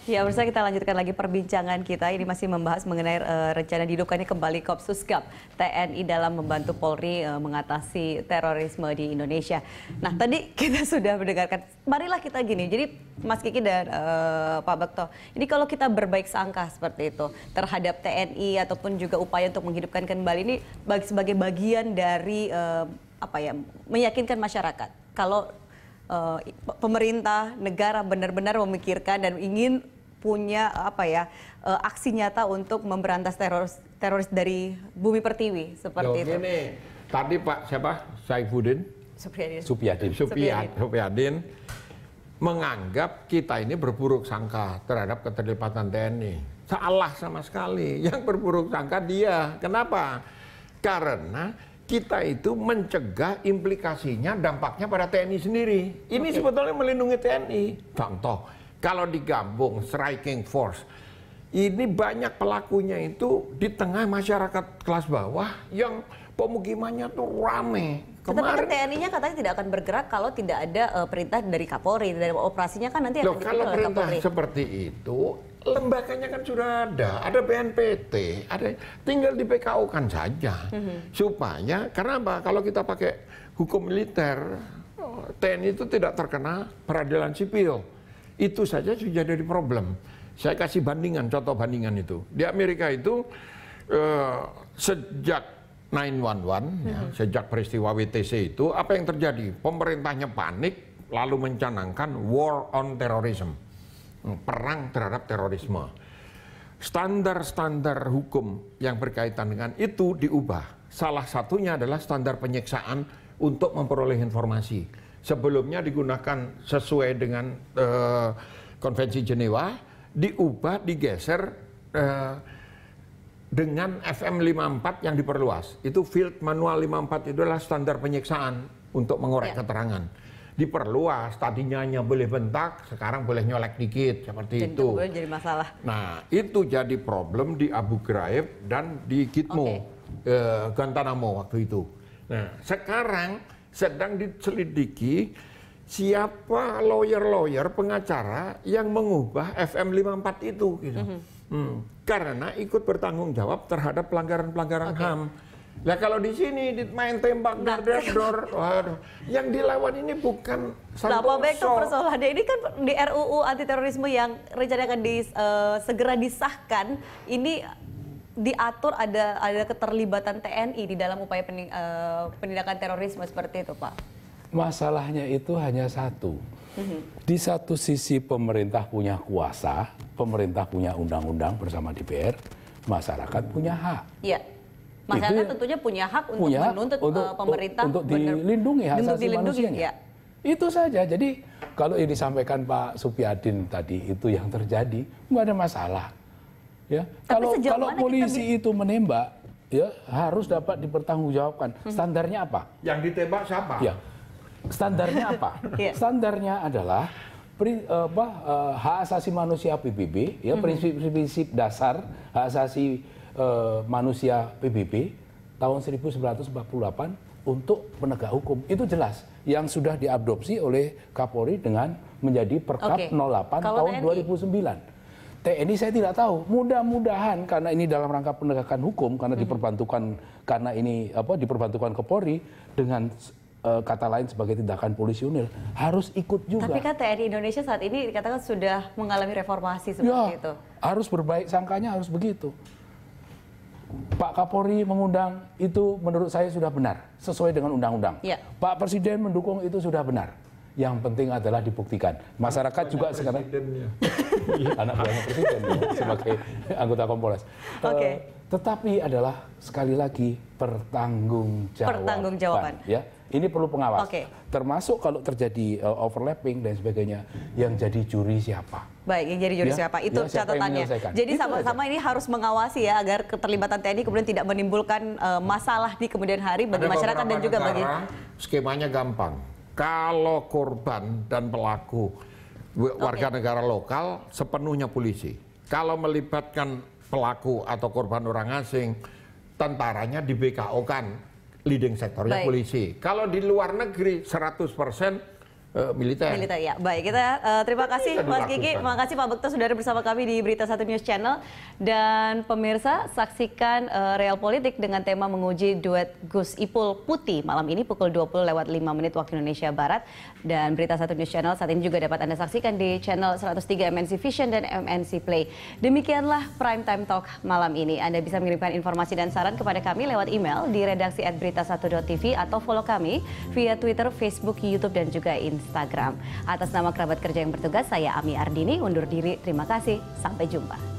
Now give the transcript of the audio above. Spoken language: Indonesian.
Ya, bersama kita lanjutkan lagi perbincangan kita. Ini masih membahas mengenai rencana dihidupkannya kembali Kopsusgab TNI dalam membantu Polri mengatasi terorisme di Indonesia. Nah, tadi kita sudah mendengarkan. Marilah kita gini. Jadi, Mas Kiki dan Pak Bekto, ini kalau kita berbaik sangka seperti itu terhadap TNI ataupun juga upaya untuk menghidupkan kembali ini sebagai bagian dari meyakinkan masyarakat kalau pemerintah negara benar-benar memikirkan dan ingin punya aksi nyata untuk memberantas teroris dari bumi pertiwi seperti itu. Gini, tadi Pak siapa? Saifuddin Supyadin menganggap kita ini berburuk sangka terhadap keterlibatan TNI. Salah sama sekali. Yang berburuk sangka dia. Kenapa? Karena kita itu mencegah implikasinya, dampaknya pada TNI sendiri. Ini sebetulnya melindungi TNI. Contoh, kalau digabung striking force, ini banyak pelakunya itu di tengah masyarakat kelas bawah yang pemukimannya tuh rame. Tetapi TNI-nya katanya tidak akan bergerak kalau tidak ada perintah dari Kapolri. Dari operasinya kan nanti akan kalau perintah seperti itu, lembaganya kan sudah ada BNPT, tinggal di PKU kan saja. Supaya, karena apa? Kalau kita pakai hukum militer, TNI itu tidak terkena peradilan sipil. Itu saja sudah jadi problem. Saya kasih bandingan, contoh bandingan itu. Di Amerika itu sejak 9/11, sejak peristiwa WTC itu, apa yang terjadi? Pemerintahnya panik, lalu mencanangkan war on terrorism. Perang terhadap terorisme. Standar-standar hukum yang berkaitan dengan itu diubah. Salah satunya adalah standar penyiksaan untuk memperoleh informasi. Sebelumnya digunakan sesuai dengan Konvensi Jenewa, diubah, digeser dengan FM 54 yang diperluas. Itu Field Manual 54 itu adalah standar penyiksaan untuk mengorek keterangan. Diperluas, tadinya hanya boleh bentak, sekarang boleh nyolek dikit, seperti itu. Boleh jadi masalah. Nah, itu jadi problem di Abu Ghraib dan di Gitmo, Guantanamo waktu itu. Nah, sekarang sedang diselidiki siapa lawyer-lawyer, pengacara yang mengubah FM 54 itu. Gitu. Karena ikut bertanggung jawab terhadap pelanggaran-pelanggaran HAM. Nah kalau di sini main tembak dar-dar, waduh, yang dilawan ini bukan Santoso. Pak Bekto, persoalannya ini kan di RUU anti terorisme yang rencana akan segera disahkan, ini diatur ada keterlibatan TNI di dalam upaya penindakan terorisme seperti itu, Pak. Masalahnya itu hanya satu. Di satu sisi pemerintah punya kuasa, pemerintah punya undang-undang bersama DPR, masyarakat punya hak. Iya. Masyarakat tentunya punya hak untuk menuntut pemerintah untuk dilindungi hak asasi manusianya. Ya. Itu saja. Jadi kalau yang disampaikan Pak Supyadin tadi itu yang terjadi, nggak ada masalah. Ya. Kalau polisi itu menembak, ya harus dapat dipertanggungjawabkan. Standarnya apa? Yang ditembak siapa? Ya. Standarnya apa? Standarnya adalah hak asasi manusia PBB, ya prinsip-prinsip dasar hak asasi manusia PBB tahun 1948 untuk penegak hukum. Itu jelas yang sudah diadopsi oleh Kapolri dengan menjadi Perkap 08 tahun 2009. TNI saya tidak tahu. Mudah-mudahan karena ini dalam rangka penegakan hukum, karena diperbantukan diperbantukan ke Polri dengan kata lain sebagai tindakan polisionil, harus ikut juga. Tapi kan TNI Indonesia saat ini dikatakan sudah mengalami reformasi seperti itu. Harus berbaik sangkanya, harus begitu. Pak Kapolri mengundang itu menurut saya sudah benar, sesuai dengan undang-undang. Ya. Pak Presiden mendukung itu sudah benar. Yang penting adalah dibuktikan. Masyarakat juga sekarang anak buahnya Presiden sebagai anggota Kompolnas. Tetapi adalah sekali lagi pertanggungjawaban. Ya, ini perlu pengawas. Termasuk kalau terjadi overlapping dan sebagainya, yang jadi juri siapa? Baik, yang jadi juri siapa? Itu catatannya. Jadi sama-sama ini harus mengawasi ya agar keterlibatan TNI kemudian tidak menimbulkan masalah di kemudian hari bagi masyarakat dan juga bagi skemanya gampang. Kalau korban dan pelaku warga negara lokal sepenuhnya polisi. Kalau melibatkan pelaku atau korban orang asing, tentaranya di BKO kan leading sektornya polisi. Kalau di luar negeri 100% militer. Militer ya. Baik, kita terima kasih Mas Kiki, terima kasih Pak Bekto sudah ada bersama kami di Berita 1 News Channel. Dan pemirsa, saksikan Real Politik dengan tema menguji duet Gus Ipul Putih malam ini pukul 20:05 waktu Indonesia Barat. Dan Berita 1 News Channel saat ini juga dapat Anda saksikan di channel 103 MNC Vision dan MNC Play. Demikianlah Prime Time Talk malam ini. Anda bisa mengirimkan informasi dan saran kepada kami lewat email di redaksi@berita1.tv atau follow kami via Twitter, Facebook, YouTube, dan juga Instagram. Atas nama kerabat kerja yang bertugas, saya Ami Ardini undur diri. Terima kasih. Sampai jumpa.